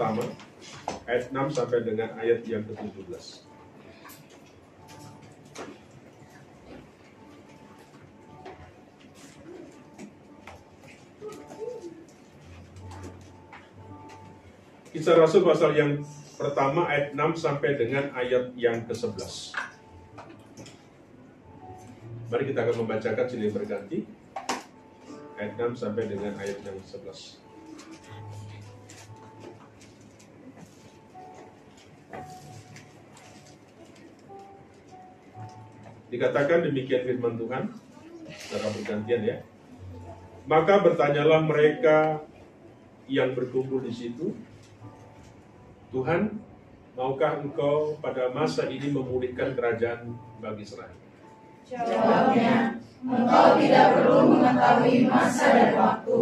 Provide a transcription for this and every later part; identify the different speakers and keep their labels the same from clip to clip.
Speaker 1: pertama, ayat 6 sampai dengan ayat yang ke-17. Kisah Rasul pasal yang pertama ayat 6 sampai dengan ayat yang ke-11. Mari kita akan membacakan silih berganti ayat 6 sampai dengan ayat yang ke-11. Dikatakan demikian firman Tuhan secara bergantian ya. Maka bertanyalah mereka yang berkumpul di situ, Tuhan, maukah Engkau pada masa ini memulihkan kerajaan bagi Israel?
Speaker 2: Jawabnya, Engkau tidak perlu mengetahui masa dan waktu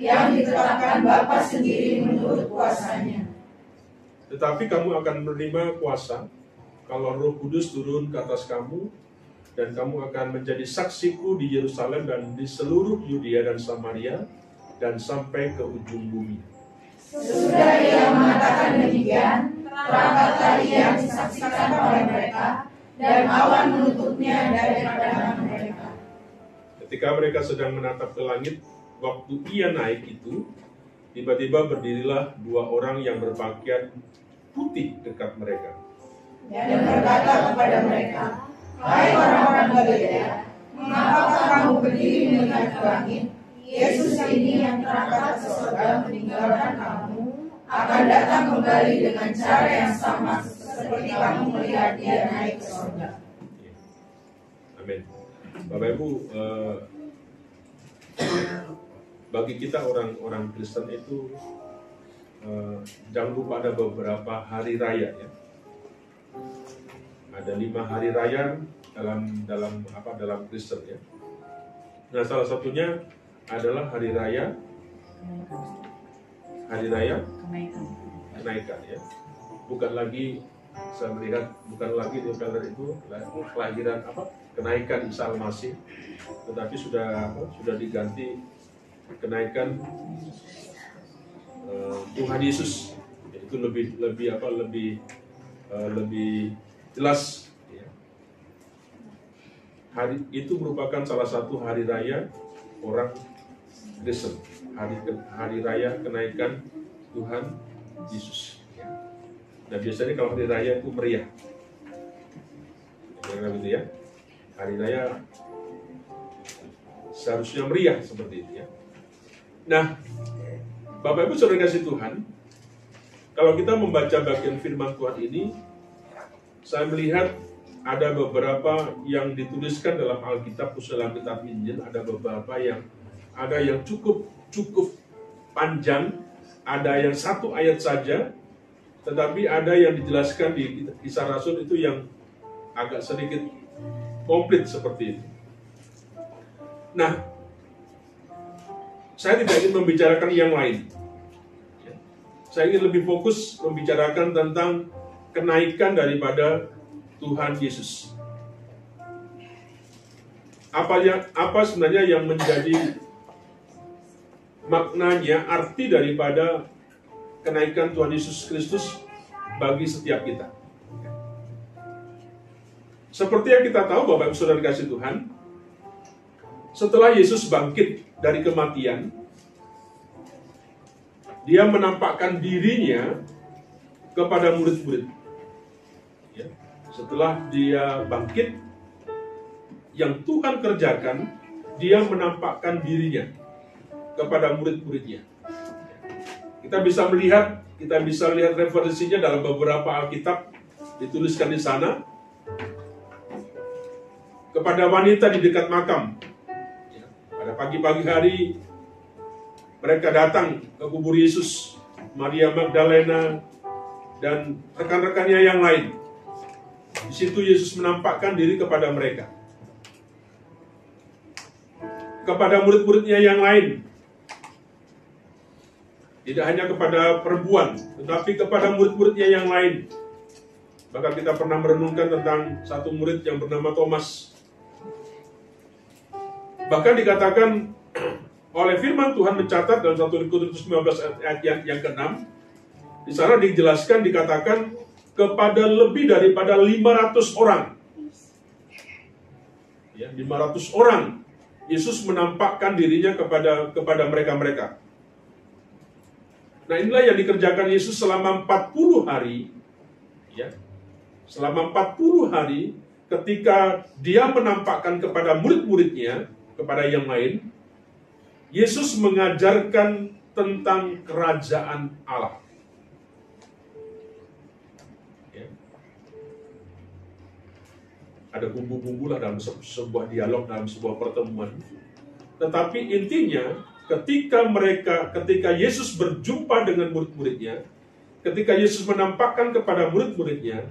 Speaker 2: yang ditetapkan Bapa sendiri menurut kuasanya.
Speaker 1: Tetapi kamu akan menerima kuasa kalau Roh Kudus turun ke atas kamu, dan kamu akan menjadi saksiku di Yerusalem dan di seluruh Yudea dan Samaria dan sampai ke ujung bumi.
Speaker 2: Sesudah ia mengatakan demikian, terangkatlah ia disaksikan oleh mereka, dan awan menutupnya dari pandangan mereka.
Speaker 1: Ketika mereka sedang menatap ke langit, waktu ia naik itu, tiba-tiba berdirilah dua orang yang berpakaian putih dekat mereka.
Speaker 2: Dan berkata kepada mereka, hai orang-orang Galilea, mengapakah kamu berdiri melihat ke langit? Yesus ini yang terangkat ke surga meninggalkan kamu, akan datang kembali dengan cara yang sama seperti kamu melihat dia naik ke surga.
Speaker 1: Amin. Bapak Ibu, bagi kita orang-orang Kristen itu jangan lupa ada beberapa hari raya ya. Ada 5 hari raya dalam Kristen ya. Nah, salah satunya adalah hari raya kenaikan ya. Bukan lagi saya melihat bukan lagi di kalender itu kelahiran kenaikan Isa Al-Masih, tetapi sudah diganti kenaikan Tuhan Yesus. Itu lebih jelas ya. Hari itu merupakan salah satu hari raya orang Kristen, hari raya kenaikan Tuhan Yesus ya. Dan biasanya kalau hari raya itu meriah, kira-kira gitu ya. Hari raya seharusnya meriah seperti itu ya. Nah, Bapak Ibu saudara kasih Tuhan, kalau kita membaca bagian firman Tuhan ini, saya melihat ada beberapa yang dituliskan dalam Alkitab, khusus dalam kitab Injil, ada beberapa yang cukup panjang, ada yang 1 ayat saja, tetapi ada yang dijelaskan di Kisah Rasul itu yang agak sedikit komplit seperti itu. Nah, saya tidak ingin membicarakan yang lain. Saya ingin lebih fokus membicarakan tentang kenaikan daripada Tuhan Yesus. Apa sebenarnya yang menjadi maknanya, arti daripada kenaikan Tuhan Yesus Kristus bagi setiap kita. Seperti yang kita tahu, Bapak Ibu Saudara dikasih Tuhan, setelah Yesus bangkit dari kematian, dia menampakkan dirinya kepada murid-murid. Ya. Setelah dia bangkit, yang Tuhan kerjakan, dia menampakkan dirinya kepada murid-muridnya. Kita bisa lihat referensinya dalam beberapa Alkitab, dituliskan di sana. Kepada wanita di dekat makam, pada pagi-pagi hari mereka datang ke kubur Yesus, Maria Magdalena dan rekan-rekannya yang lain. Di situ Yesus menampakkan diri kepada mereka. Kepada murid-muridnya yang lain, tidak hanya kepada perempuan, tetapi kepada murid-muridnya yang lain. Bahkan kita pernah merenungkan tentang satu murid yang bernama Thomas. Bahkan dikatakan oleh firman Tuhan mencatat dalam 1 Korintus 15 ayat yang ke-6, Di sana dijelaskan, dikatakan kepada lebih daripada 500 orang. Ya, 500 orang Yesus menampakkan dirinya kepada mereka-mereka. Nah, inilah yang dikerjakan Yesus selama 40 hari. Ya. Selama 40 hari ketika dia menampakkan kepada murid-muridnya, kepada yang lain, Yesus mengajarkan tentang kerajaan Allah. Ya. Ada bumbu-bumbu lah dalam sebuah dialog, dalam sebuah pertemuan. Tetapi intinya, ketika Yesus berjumpa dengan murid-muridnya, ketika Yesus menampakkan kepada murid-muridnya,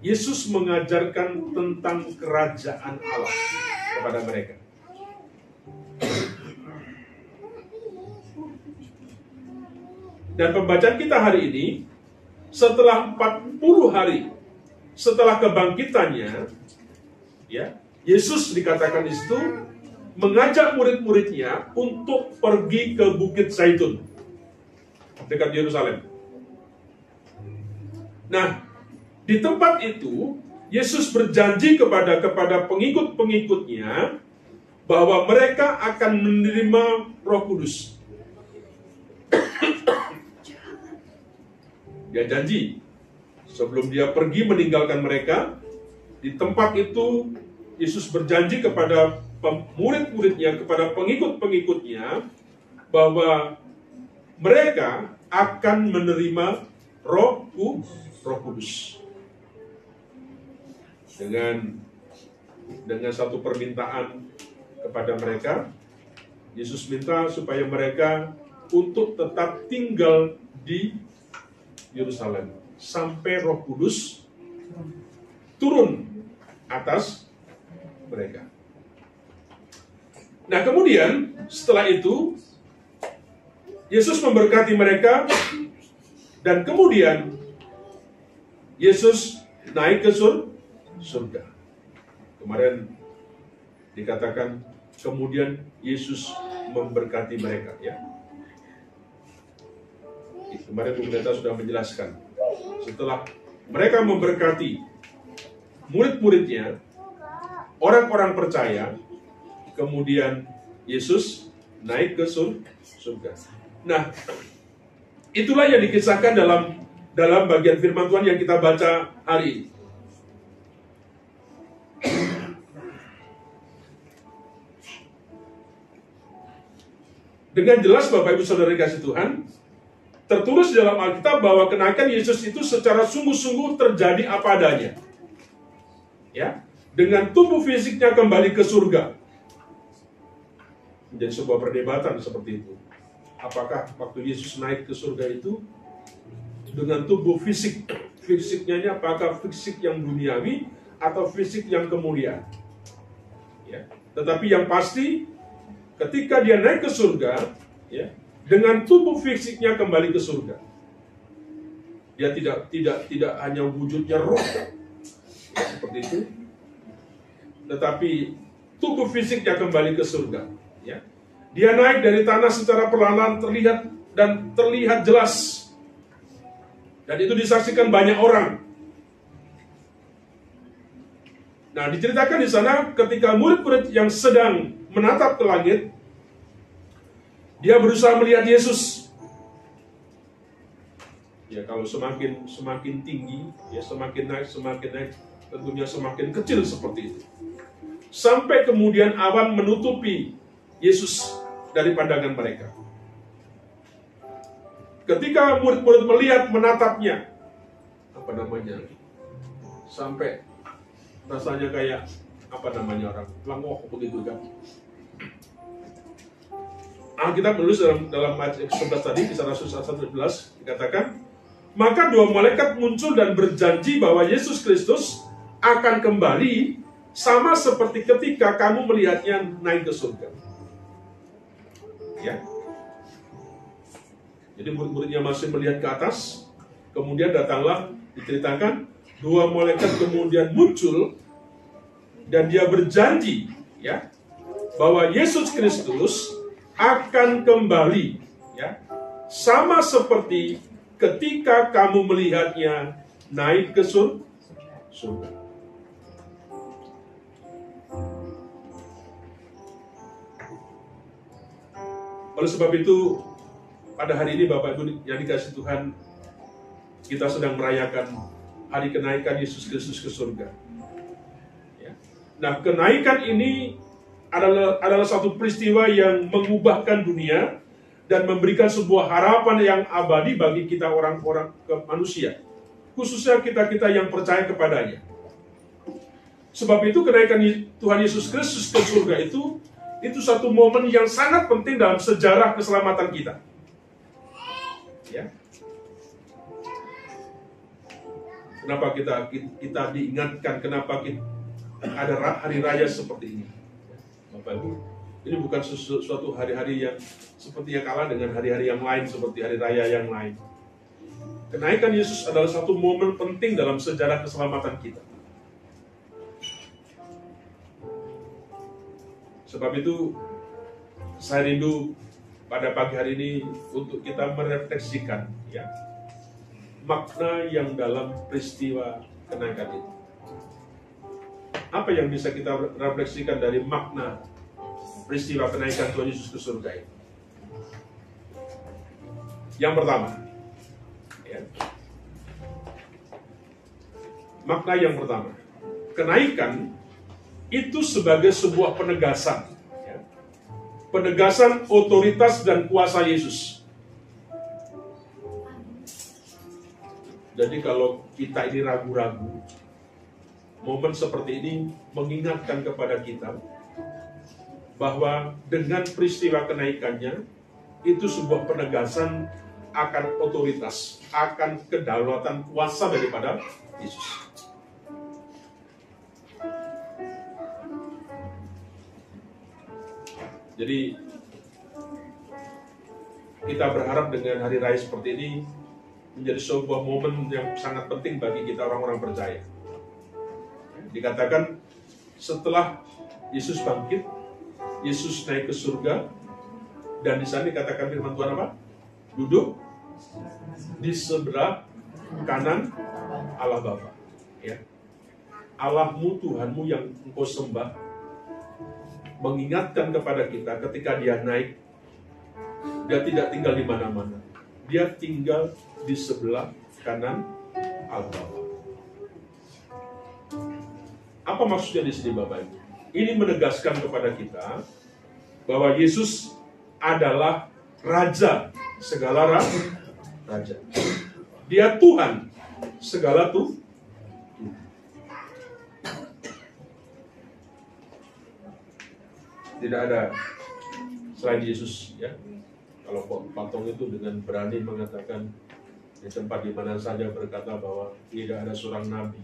Speaker 1: Yesus mengajarkan tentang kerajaan Allah kepada mereka. Dan pembacaan kita hari ini, setelah 40 hari setelah kebangkitannya, ya, Yesus dikatakan di situ mengajak murid-muridnya untuk pergi ke Bukit Zaitun dekat Yerusalem. Nah, di tempat itu Yesus berjanji kepada pengikut-pengikutnya bahwa mereka akan menerima Roh Kudus. Dia janji sebelum dia pergi meninggalkan mereka, di tempat itu Yesus berjanji kepada murid-muridnya, kepada pengikut-pengikutnya, bahwa mereka akan menerima Roh Kudus. Dengan satu permintaan kepada mereka, Yesus minta supaya mereka untuk tetap tinggal di Yerusalem sampai Roh Kudus turun atas mereka. Nah, kemudian setelah itu Yesus memberkati mereka, dan kemudian Yesus naik ke surga. Kemarin dikatakan kemudian Yesus memberkati mereka, ya. Kemarin Bu Pendeta sudah menjelaskan. Setelah mereka memberkati murid-muridnya, orang-orang percaya, kemudian Yesus naik ke surga. Nah, itulah yang dikisahkan dalam bagian firman Tuhan yang kita baca hari ini. Dengan jelas Bapak Ibu Saudara dikasih Tuhan, tertulis dalam Alkitab bahwa kenaikan Yesus itu secara sungguh-sungguh terjadi apa adanya. Ya, dengan tubuh fisiknya kembali ke surga. Menjadi sebuah perdebatan seperti itu. Apakah waktu Yesus naik ke surga itu dengan tubuh fisiknya apakah fisik yang duniawi atau fisik yang kemuliaan? Ya, tetapi yang pasti ketika dia naik ke surga, ya, dengan tubuh fisiknya kembali ke surga. Dia tidak hanya wujudnya roh seperti itu, tetapi tubuh fisiknya kembali ke surga. Ya. Dia naik dari tanah secara perlahan terlihat jelas, dan itu disaksikan banyak orang. Nah, diceritakan di sana ketika murid-murid yang sedang menatap ke langit, dia berusaha melihat Yesus. Ya, kalau semakin tinggi, ya semakin naik, tentunya semakin kecil seperti itu. Sampai kemudian awan menutupi Yesus dari pandangan mereka. Ketika murid-murid melihat, menatapnya, sampai rasanya kayak orang langoh begitu kan. Alkitab menulis dalam ayat 11 tadi, kisah Rasul 1:11 dikatakan, maka dua malaikat muncul dan berjanji bahwa Yesus Kristus akan kembali sama seperti ketika kamu melihatnya naik ke surga. Ya. Jadi murid-muridnya masih melihat ke atas, kemudian datanglah, diceritakan, dua malaikat kemudian muncul dan dia berjanji, ya, bahwa Yesus Kristus akan kembali, ya, sama seperti ketika kamu melihatnya naik ke surga. Oleh sebab itu, pada hari ini Bapak Ibu yang dikasihi Tuhan, kita sedang merayakan hari kenaikan Yesus Kristus ke surga. Ya. Nah, kenaikan ini adalah satu peristiwa yang mengubahkan dunia dan memberikan sebuah harapan yang abadi bagi kita orang-orang manusia, khususnya kita-kita yang percaya kepadanya. Sebab itu kenaikan Tuhan Yesus Kristus ke surga itu satu momen yang sangat penting dalam sejarah keselamatan kita. Ya. Kenapa kita diingatkan, kenapa ada hari raya seperti ini? Bapak Ibu, ini bukan suatu hari-hari yang sepertinya kalah dengan hari-hari yang lain, seperti hari raya yang lain. Kenaikan Yesus adalah satu momen penting dalam sejarah keselamatan kita. Sebab itu, saya rindu pada pagi hari ini untuk kita merefleksikan, ya, makna yang dalam peristiwa kenaikan itu. Apa yang bisa kita refleksikan dari makna peristiwa kenaikan Tuhan Yesus ke surga ini? Yang pertama, ya, makna yang pertama, kenaikan itu sebagai sebuah penegasan, ya, penegasan otoritas dan kuasa Yesus. Jadi kalau kita ini ragu-ragu, momen seperti ini mengingatkan kepada kita bahwa dengan peristiwa kenaikannya itu sebuah penegasan akan otoritas, akan kedaulatan kuasa daripada Yesus. Jadi kita berharap dengan hari raya seperti ini menjadi sebuah momen yang sangat penting bagi kita orang-orang percaya. Dikatakan setelah Yesus bangkit, Yesus naik ke surga, dan di sana dikatakan firman Tuhan apa? Duduk di sebelah kanan Allah Bapa. Ya. Allahmu, Tuhanmu yang engkau sembah, mengingatkan kepada kita ketika dia naik, dia tidak tinggal di mana-mana. Dia tinggal di sebelah kanan Allah Bapa. Apa maksudnya di sini Bapak Ibu? Ini menegaskan kepada kita bahwa Yesus adalah Raja segala raja. Dia Tuhan segala Tuhan. Tidak ada selain Yesus, ya. Kalau patung itu dengan berani mengatakan di tempat di mana saja berkata bahwa tidak ada seorang nabi,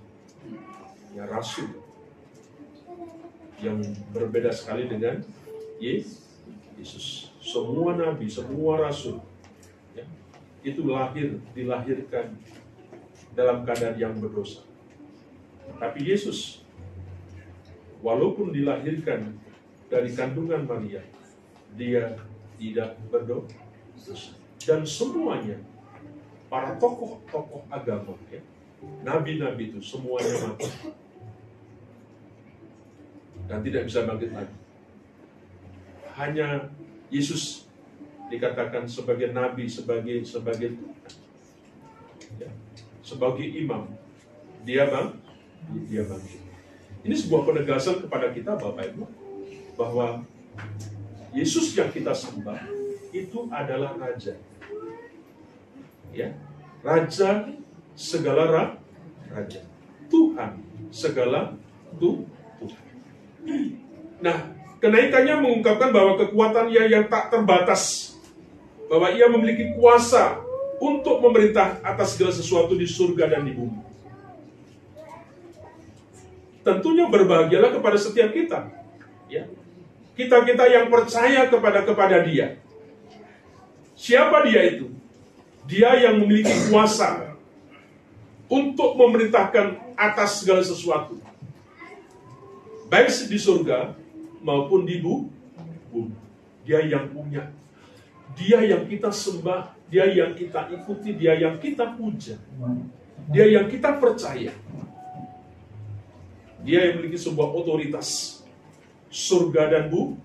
Speaker 1: ya, rasul yang berbeda sekali dengan Yesus. Semua nabi, semua rasul, ya, itu dilahirkan dalam keadaan yang berdosa. Tapi Yesus, walaupun dilahirkan dari kandungan Maria, dia tidak berdosa. Dan semuanya, para tokoh-tokoh agama, ya, nabi-nabi itu semuanya mati dan tidak bisa bangkit lagi. Hanya Yesus dikatakan sebagai nabi, sebagai ya, sebagai imam. Dia bangkit. Ini sebuah penegasan kepada kita Bapak Ibu bahwa Yesus yang kita sembah itu adalah Raja. Ya, Raja segala raja. Tuhan segala Tuhan. Nah, kenaikannya mengungkapkan bahwa kekuatannya yang tak terbatas, bahwa ia memiliki kuasa untuk memerintah atas segala sesuatu di surga dan di bumi. Tentunya berbahagialah kepada setiap kita, ya. Kita yang percaya kepada dia. Siapa dia itu? Dia yang memiliki kuasa untuk memerintahkan atas segala sesuatu, baik di surga maupun di bumi. Dia yang punya, dia yang kita sembah, Dia yang kita ikuti, dia yang kita puja. Dia yang kita percaya. Dia yang memiliki sebuah otoritas surga dan bumi.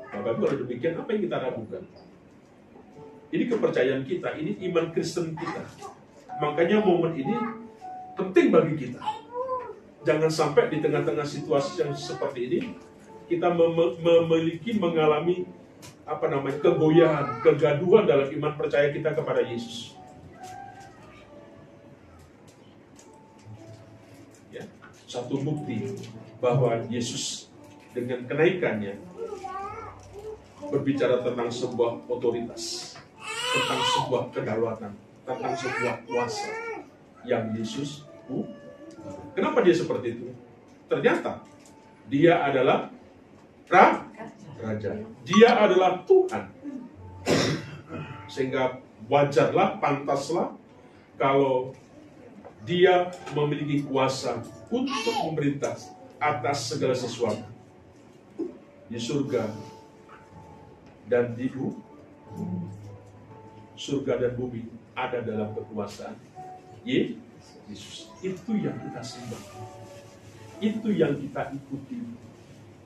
Speaker 1: Bapak Ibu, kalau demikian, apa yang kita ragukan? Ini kepercayaan kita, ini iman Kristen kita. Makanya momen ini penting bagi kita. Jangan sampai di tengah-tengah situasi yang seperti ini, kita mengalami kegoyahan, kegaduhan dalam iman percaya kita kepada Yesus. Ya, satu bukti bahwa Yesus dengan kenaikannya berbicara tentang sebuah otoritas, tentang sebuah kedaulatan, tentang sebuah kuasa yang Yesus Kenapa dia seperti itu? Ternyata dia adalah Raja. Dia adalah Tuhan. Sehingga wajarlah, pantaslah kalau dia memiliki kuasa untuk memerintah atas segala sesuatu di surga dan di bumi. Surga dan bumi ada dalam kekuasaan Yesus. Itu yang kita sembah. Itu yang kita ikuti.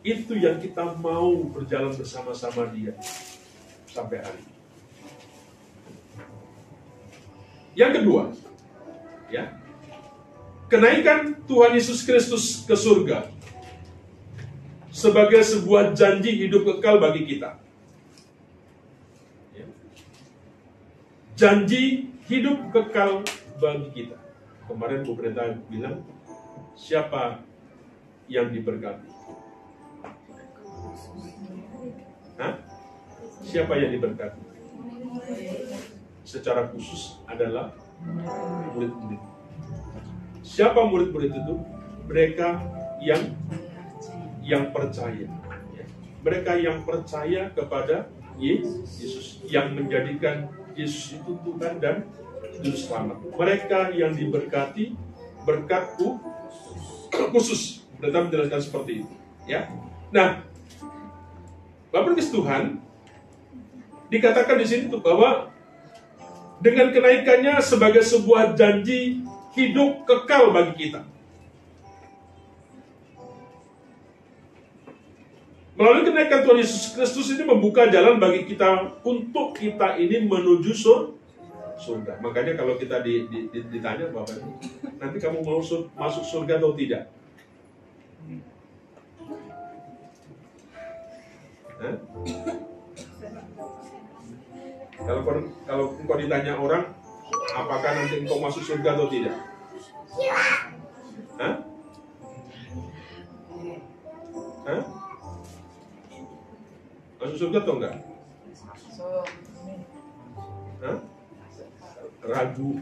Speaker 1: Itu yang kita mau berjalan bersama-sama dia sampai hari ini. Yang kedua, ya, kenaikan Tuhan Yesus Kristus ke surga sebagai sebuah janji hidup kekal bagi kita. Ya. Janji hidup kekal bagi kita. Kemarin Bu Pendeta bilang, siapa yang diberkati? Hah? Siapa yang diberkati? Secara khusus adalah murid-murid. Siapa murid-murid itu? Mereka yang percaya. Mereka yang percaya kepada Yesus, yang menjadikan Yesus itu Tuhan dan Juru Selamat. Mereka yang diberkati berkat khusus. Pendeta menjelaskan seperti itu. Ya. Nah, Bapak Ibu Tuhan, dikatakan di sini bahwa dengan kenaikannya sebagai sebuah janji hidup kekal bagi kita. Melalui kenaikan Tuhan Yesus Kristus ini membuka jalan bagi kita untuk kita ini menuju surga. Makanya kalau kita ditanya Bapak Ibu, nanti kamu mau masuk surga atau tidak? Hah? Kalau engkau ditanya orang, apakah nanti engkau masuk surga atau tidak? Hah? Hah? Masuk surga atau enggak? Hah? Ragu.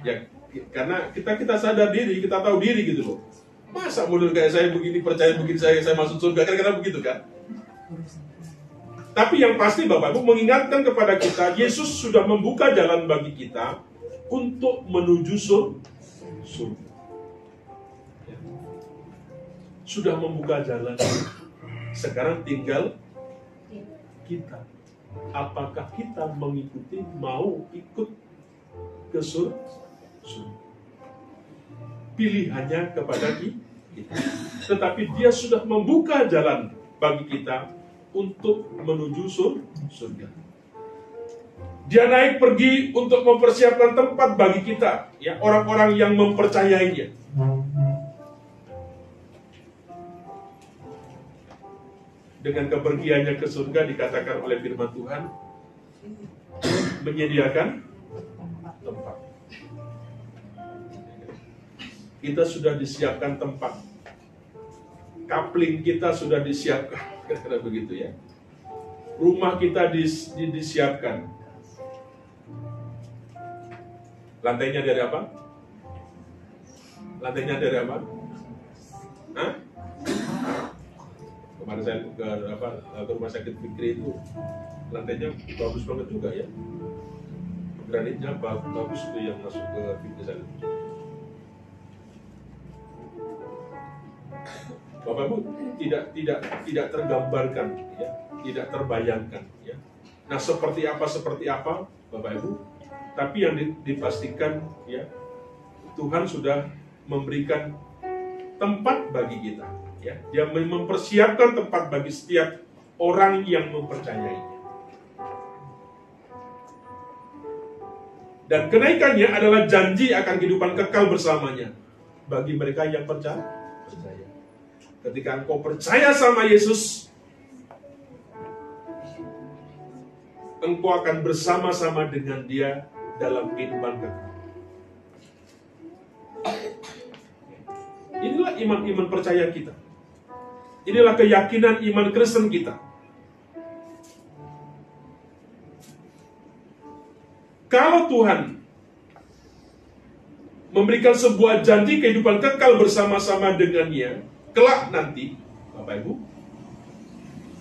Speaker 1: Ya, karena kita sadar diri, kita tahu diri gitu loh. Masa model kayak saya begini, percaya begini, saya masuk surga, kira-kira begitu kan? Tapi yang pasti Bapak Ibu mengingatkan kepada kita, Yesus sudah membuka jalan bagi kita untuk menuju surga. Sudah membuka jalan. Sekarang tinggal kita. Apakah kita mengikuti, mau ikut ke surga? Pilihannya kepada kita. Tetapi dia sudah membuka jalan bagi kita untuk menuju surga. Dia naik pergi untuk mempersiapkan tempat bagi kita, ya, orang-orang yang mempercayainya. Dengan kepergiannya ke surga dikatakan oleh firman Tuhan menyediakan tempat. Kita sudah disiapkan tempat. Kapling kita sudah disiapkan, kira-kira begitu ya. Rumah kita disiapkan. Lantainya dari apa? Lantainya dari apa? Hah? Kemarin saya ke rumah sakit Fikri itu lantainya bagus banget juga ya. Granitnya bagus itu yang masuk ke Fikri sana. Bapak Ibu tidak tergambarkan, ya, tidak terbayangkan, ya. Nah, seperti apa Bapak Ibu? Tapi yang dipastikan, ya, Tuhan sudah memberikan tempat bagi kita, ya. Dia mempersiapkan tempat bagi setiap orang yang mempercayainya. Dan kenaikannya adalah janji akan kehidupan kekal bersamanya bagi mereka yang percaya. Ketika engkau percaya sama Yesus, engkau akan bersama-sama dengan Dia dalam kehidupan kekal. Inilah iman-iman percaya kita. Inilah keyakinan iman Kristen kita. Kalau Tuhan memberikan sebuah janji kehidupan kekal bersama-sama dengannya, kelak nanti, Bapak Ibu,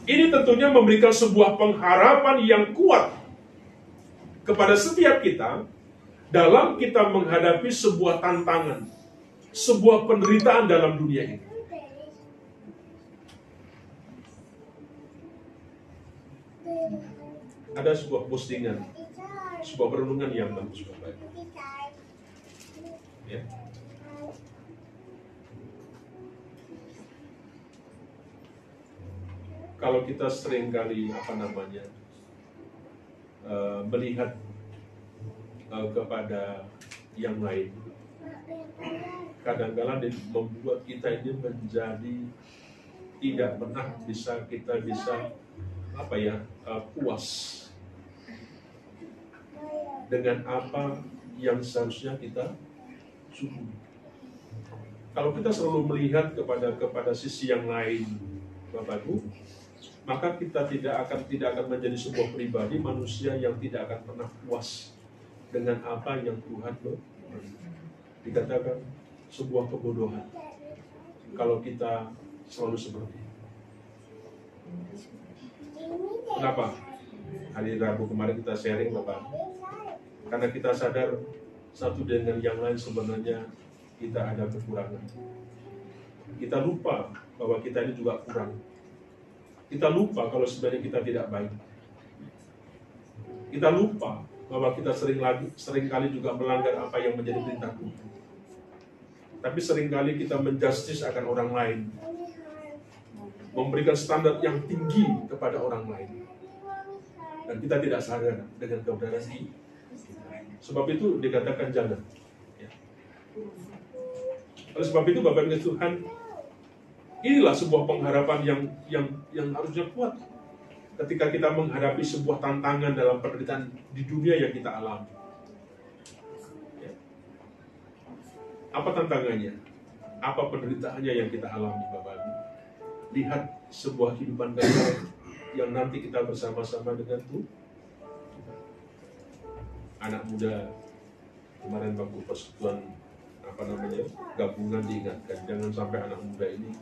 Speaker 1: ini tentunya memberikan sebuah pengharapan yang kuat kepada setiap kita dalam kita menghadapi sebuah tantangan, sebuah penderitaan dalam dunia ini. Ada sebuah postingan, sebuah perenungan yang bagus, Bapak Ibu. Ya. Kalau kita seringkali melihat kepada yang lain, kadang-kadang membuat kita ini menjadi tidak pernah bisa puas dengan apa yang seharusnya kita syukuri. Kalau kita selalu melihat kepada sisi yang lain, Bapak Ibu, maka kita tidak akan menjadi sebuah pribadi manusia yang tidak akan pernah puas dengan apa yang Tuhan beri. Dikatakan sebuah kebodohan kalau kita selalu seperti itu. Kenapa? Hari Rabu kemarin kita sharing, Bapak, karena kita sadar satu dengan yang lain sebenarnya kita ada kekurangan. Kita lupa bahwa kita ini juga kurang. Kita lupa kalau sebenarnya kita tidak baik. Kita lupa bahwa kita seringkali juga melanggar apa yang menjadi perintah Tuhan. Tapi seringkali kita menjustis akan orang lain, memberikan standar yang tinggi kepada orang lain, dan kita tidak sadar dengan kebenaran ini. Sebab itu dikatakan jangan. Ya. Oleh sebab itu Bapak Ibu Tuhan, inilah sebuah pengharapan yang harusnya kuat ketika kita menghadapi sebuah tantangan dalam penderitaan di dunia yang kita alami. Ya. Apa tantangannya? Apa penderitaannya yang kita alami, Bapak Ibu? Lihat sebuah kehidupan kekal yang nanti kita bersama-sama dengan Tuhan. Anak muda kemarin waktu persekutuan gabungan diingatkan, jangan sampai anak muda ini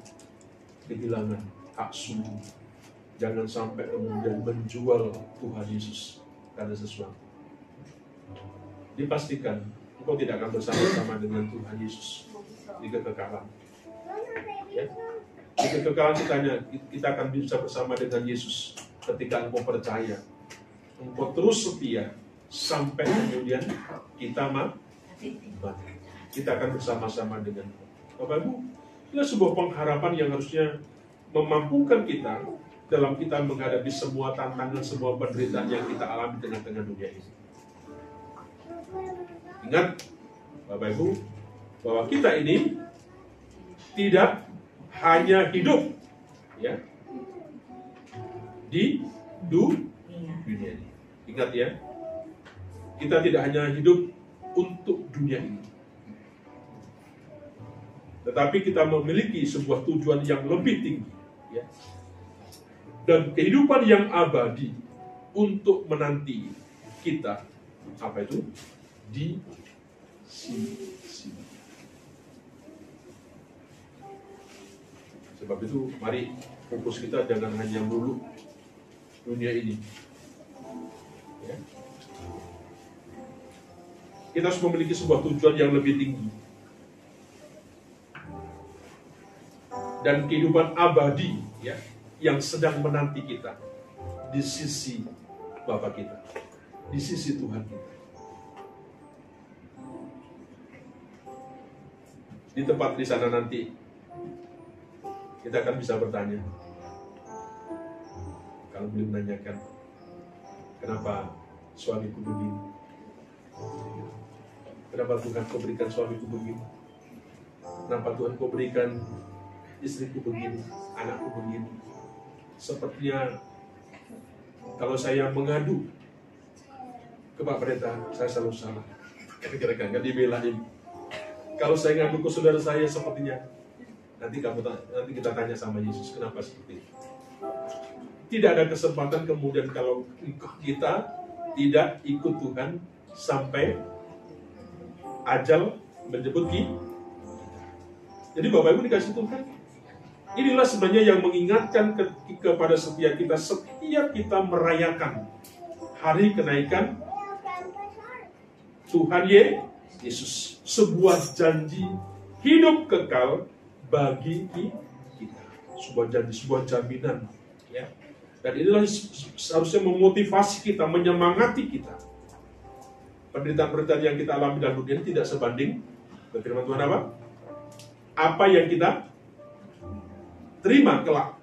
Speaker 1: kehilangan hak suhu, jangan sampai kemudian menjual Tuhan Yesus karena sesuatu. Dipastikan engkau tidak akan bersama-sama dengan Tuhan Yesus di kekekalan. Ya. Di kekekalan kita akan bisa bersama dengan Yesus ketika engkau percaya, engkau terus setia sampai kemudian kita mati. Kita akan bersama-sama dengan Bapak Ibu. Ini sebuah pengharapan yang harusnya memampukan kita dalam kita menghadapi semua tantangan, semua penderitaan yang kita alami di tengah-tengah dunia ini. Ingat, Bapak Ibu, bahwa kita ini tidak hanya hidup, ya, di dunia ini. Ingat ya, kita tidak hanya hidup untuk dunia ini, tetapi kita memiliki sebuah tujuan yang lebih tinggi, ya, dan kehidupan yang abadi untuk menanti kita, apa itu? Di sini. Sebab itu, mari fokus kita jangan hanya melulu dunia ini. Ya. Kita harus memiliki sebuah tujuan yang lebih tinggi. dan kehidupan abadi ya yang sedang menanti kita di sisi Bapa kita, di sisi Tuhan kita. Di tempat di sana nanti kita akan bisa bertanya, kalau beliau menanyakan, kenapa suamiku begini? Kenapa Tuhan kau berikan suamiku begini? Kenapa Tuhan kau berikan istriku begini, anakku begini? Sepertinya kalau saya mengadu ke Pak Pendeta, saya selalu salah. Kira-kira nggak dibelain. Kalau saya ngadu ke saudara saya, sepertinya nanti kita tanya sama Yesus, kenapa seperti itu? Tidak ada kesempatan kemudian kalau kita tidak ikut Tuhan sampai ajal menjemput kita. Jadi Bapak Ibu dikasih Tuhan, inilah sebenarnya yang mengingatkan kepada setiap kita merayakan hari kenaikan Tuhan Yesus. Sebuah janji hidup kekal bagi kita. Sebuah janji, sebuah jaminan. Ya. Dan inilah seharusnya memotivasi kita, menyemangati kita. Penderitaan-penderitaan yang kita alami dalam dunia ini tidak sebanding dengan firman Tuhan apa? Apa yang kita terima kelak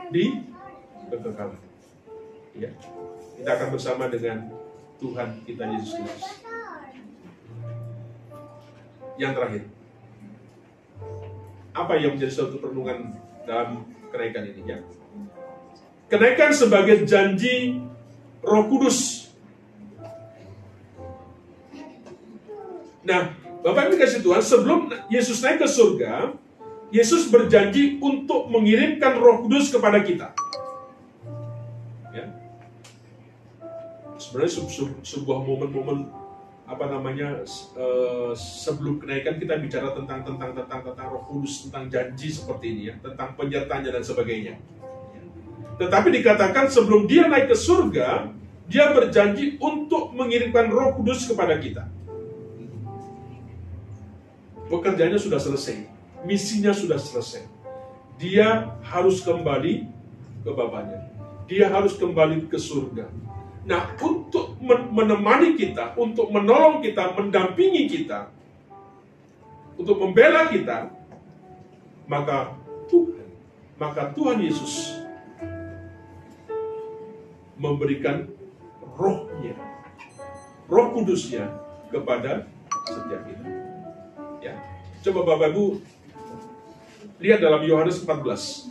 Speaker 1: di kekekalan. Ya. Kita akan bersama dengan Tuhan kita Yesus Kristus. Yang terakhir, apa yang menjadi suatu perenungan dalam kenaikan ini? Ya. Kenaikan sebagai janji Roh Kudus. Nah, Bapak Ibu dikasih Tuhan, sebelum Yesus naik ke surga, Yesus berjanji untuk mengirimkan Roh Kudus kepada kita. Ya. Sebenarnya sebuah momen-momen sebelum kenaikan kita bicara tentang Roh Kudus, tentang janji seperti ini ya, tentang penyertanya dan sebagainya. Tetapi dikatakan sebelum dia naik ke surga, dia berjanji untuk mengirimkan Roh Kudus kepada kita. Pekerjaannya sudah selesai, misinya sudah selesai. Dia harus kembali ke Bapaknya. Dia harus kembali ke surga. Nah, untuk menemani kita, untuk menolong kita, mendampingi kita, untuk membela kita, maka Tuhan Yesus memberikan Roh-Nya, Roh Kudus-Nya kepada setiap kita. Ya. Coba Bapak Ibu lihat dalam Yohanes 14.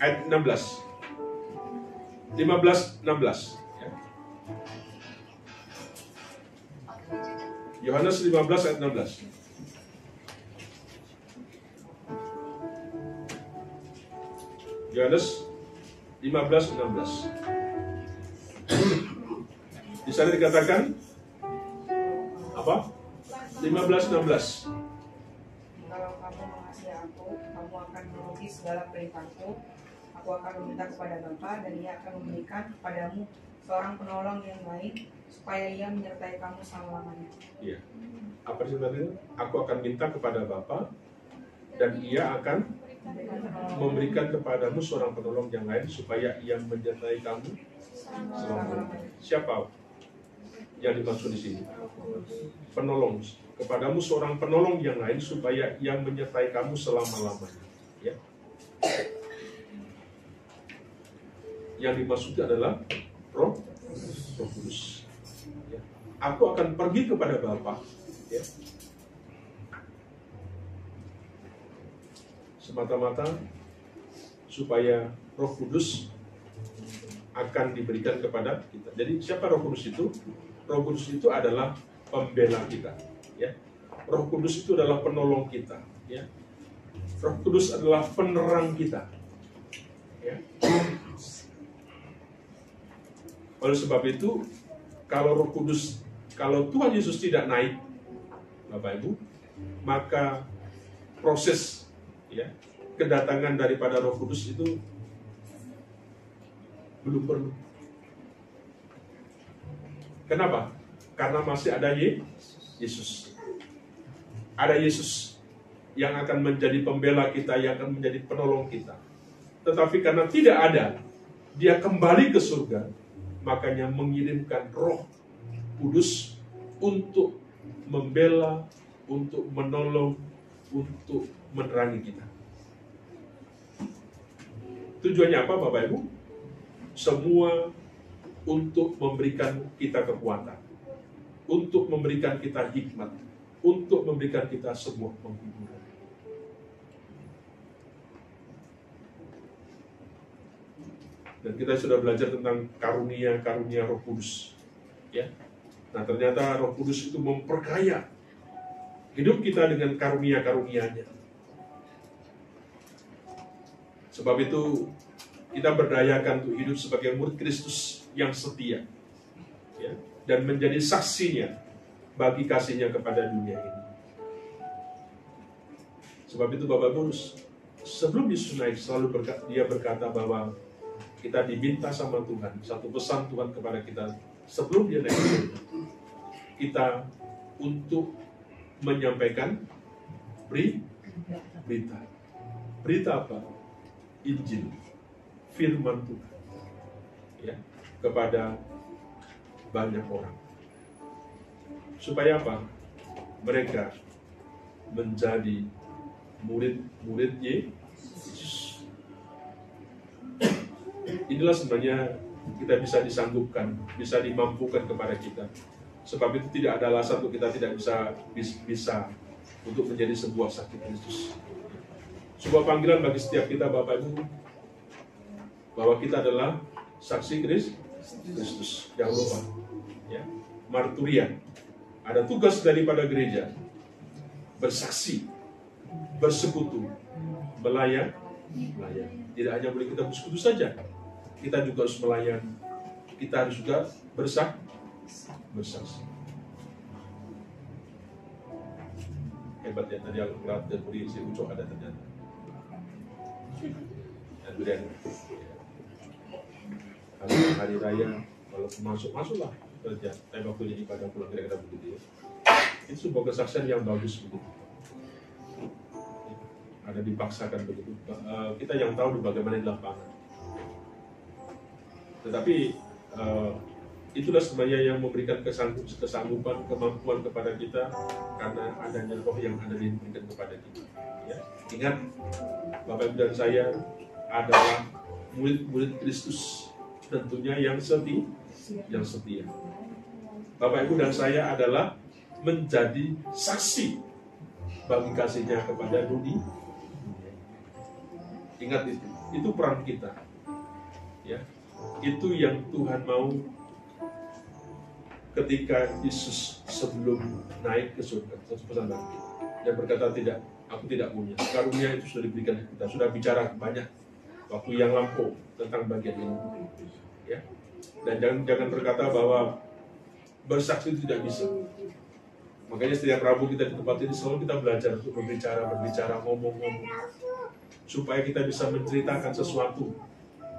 Speaker 1: Ayat 16. 15-16. Ya. Yohanes 15 ayat 16. Yohanes 15-16. Di sana dikatakan apa? 15-16.
Speaker 2: Kalau kamu mengasihi aku, kamu akan memenuhi segala perintahku. Aku akan meminta kepada Bapa dan Ia akan memberikan kepadamu seorang penolong yang lain supaya Ia menyertai kamu selama-lamanya.
Speaker 1: Iya. Apa sebenarnya? Aku akan minta kepada Bapa dan Ia akan memberikan kepadamu seorang penolong yang lain supaya Ia menyertai kamu selama-lamanya. Siapa yang dimaksud di sini? Penolong. Kepadamu seorang penolong yang lain supaya Ia menyertai kamu selama-lamanya. Ya. Yang dimaksud adalah Roh Kudus. Ya. Aku akan pergi kepada Bapa, ya. Semata-mata supaya Roh Kudus akan diberikan kepada kita. Jadi siapa Roh Kudus itu? Roh Kudus itu adalah pembela kita, ya. Roh Kudus itu adalah penolong kita, ya. Roh Kudus adalah penerang kita, ya. Oleh sebab itu, kalau Roh Kudus, kalau Tuhan Yesus tidak naik, Bapak Ibu, maka proses ya kedatangan daripada Roh Kudus itu belum perlu. Kenapa? Karena masih ada Yesus. Ada Yesus yang akan menjadi pembela kita, yang akan menjadi penolong kita. Tetapi karena tidak ada, dia kembali ke surga, makanya mengirimkan Roh Kudus untuk membela, untuk menolong, untuk menerangi kita. Tujuannya apa, Bapak Ibu? Semua untuk memberikan kita kekuatan, untuk memberikan kita hikmat, untuk memberikan kita sebuah penghiburan. Dan kita sudah belajar tentang karunia-karunia Roh Kudus. Ya. Nah, ternyata Roh Kudus itu memperkaya hidup kita dengan karunia-karunia-Nya. Sebab itu kita berdayakan untuk hidup sebagai murid Kristus yang setia, ya, dan menjadi saksinya bagi kasihnya kepada dunia ini. Sebab itu Bapak Ibu, sebelum Yesus naik dia berkata bahwa kita diminta sama Tuhan, satu pesan Tuhan kepada kita sebelum dia naik ke surga, kita untuk menyampaikan berita. Berita apa? Injil, firman Tuhan, ya, kepada banyak orang. Supaya apa? Mereka menjadi murid-murid Yesus. Inilah sebenarnya kita bisa disanggupkan, bisa dimampukan kepada kita. Sebab itu tidak ada alasan untuk kita tidak bisa untuk menjadi sebuah saksi Kristus. Sebuah panggilan bagi setiap kita, Bapak Ibu, bahwa kita adalah saksi Kristus. Jangan lupa, ya, marturia. Ada tugas daripada gereja, bersaksi, bersekutu, melayani. Tidak hanya boleh kita bersekutu saja, kita juga harus melayani. Kita harus juga bersaksi. Hebat ya, tadi aku lihat dan beri si Ucok ada ternyata. Dan kemudian hari raya, kalau masuklah kerja, tapi waktu jadi pada pulang kira-kira begitu ya. Itu sebuah kesaksian yang bagus begitu. Ada dipaksakan begitu. Kita yang tahu bagaimana di lapangan. Tetapi itulah sebenarnya yang memberikan kesanggupan, kemampuan kepada kita karena adanya Roh yang ada diberikan kepada kita. Ya. Ingat, Bapak Ibu dan saya adalah murid-murid Kristus, tentunya yang setia. Bapak Ibu dan saya adalah menjadi saksi bagi kasihnya kepada dunia. Ingat itu peran kita. Ya. Itu yang Tuhan mau ketika Yesus sebelum naik ke surga. Satu pesan lagi. Dia berkata, aku tidak punya. Karunia itu sudah diberikan kita. Sudah bicara banyak waktu yang lampau tentang bagian ini. Ya. Dan jangan berkata bahwa bersaksi itu tidak bisa. Makanya setiap Rabu kita di tempat ini selalu kita belajar untuk berbicara, ngomong-ngomong. Supaya kita bisa menceritakan sesuatu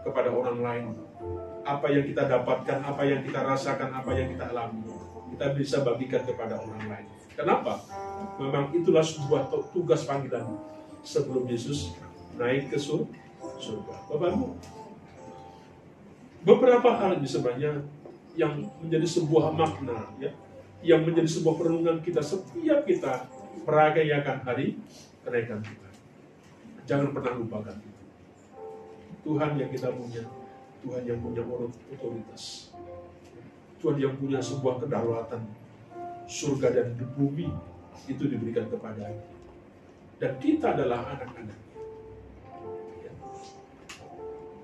Speaker 1: kepada orang lain. Apa yang kita dapatkan, apa yang kita rasakan, apa yang kita alami, kita bisa bagikan kepada orang lain. Kenapa? Memang itulah sebuah tugas panggilan sebelum Yesus naik ke surga. Bapak-Ibu, beberapa hal ini sebenarnya yang menjadi sebuah makna, ya, yang menjadi sebuah perenungan kita setiap kita merayakan hari kenaikan Tuhan. Jangan pernah lupakan itu. Tuhan yang kita punya, Tuhan yang punya otoritas, Tuhan yang punya sebuah kedaulatan. Surga dan bumi itu diberikan kepadanya, dan kita adalah anak-anak. Ya.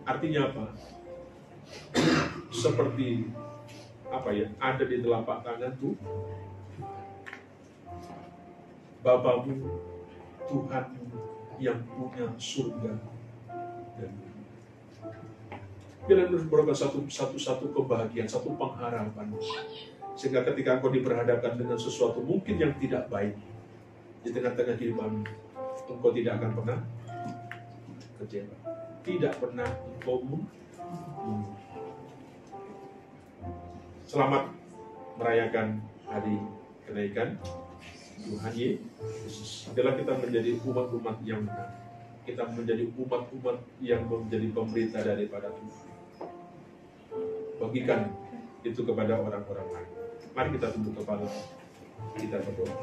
Speaker 1: Artinya apa? Seperti apa ya? Ada di telapak tangan tuh Bapamu, Tuhanmu yang punya surga dan bumi. Bila merupakan satu kebahagiaan, satu pengharapan. Sehingga ketika engkau diperhadapkan dengan sesuatu mungkin yang tidak baik di tengah-tengah kehidupanmu, engkau tidak akan pernah kecewa. Tidak pernah engkau Selamat merayakan hari kenaikan Tuhan Yesus. Adalah kita menjadi umat-umat yang benar. Kita menjadi umat-umat yang menjadi pemberita daripada Tuhan. Bagikan itu kepada orang-orang lain. Mari kita tunduk kepala, kita berdoa.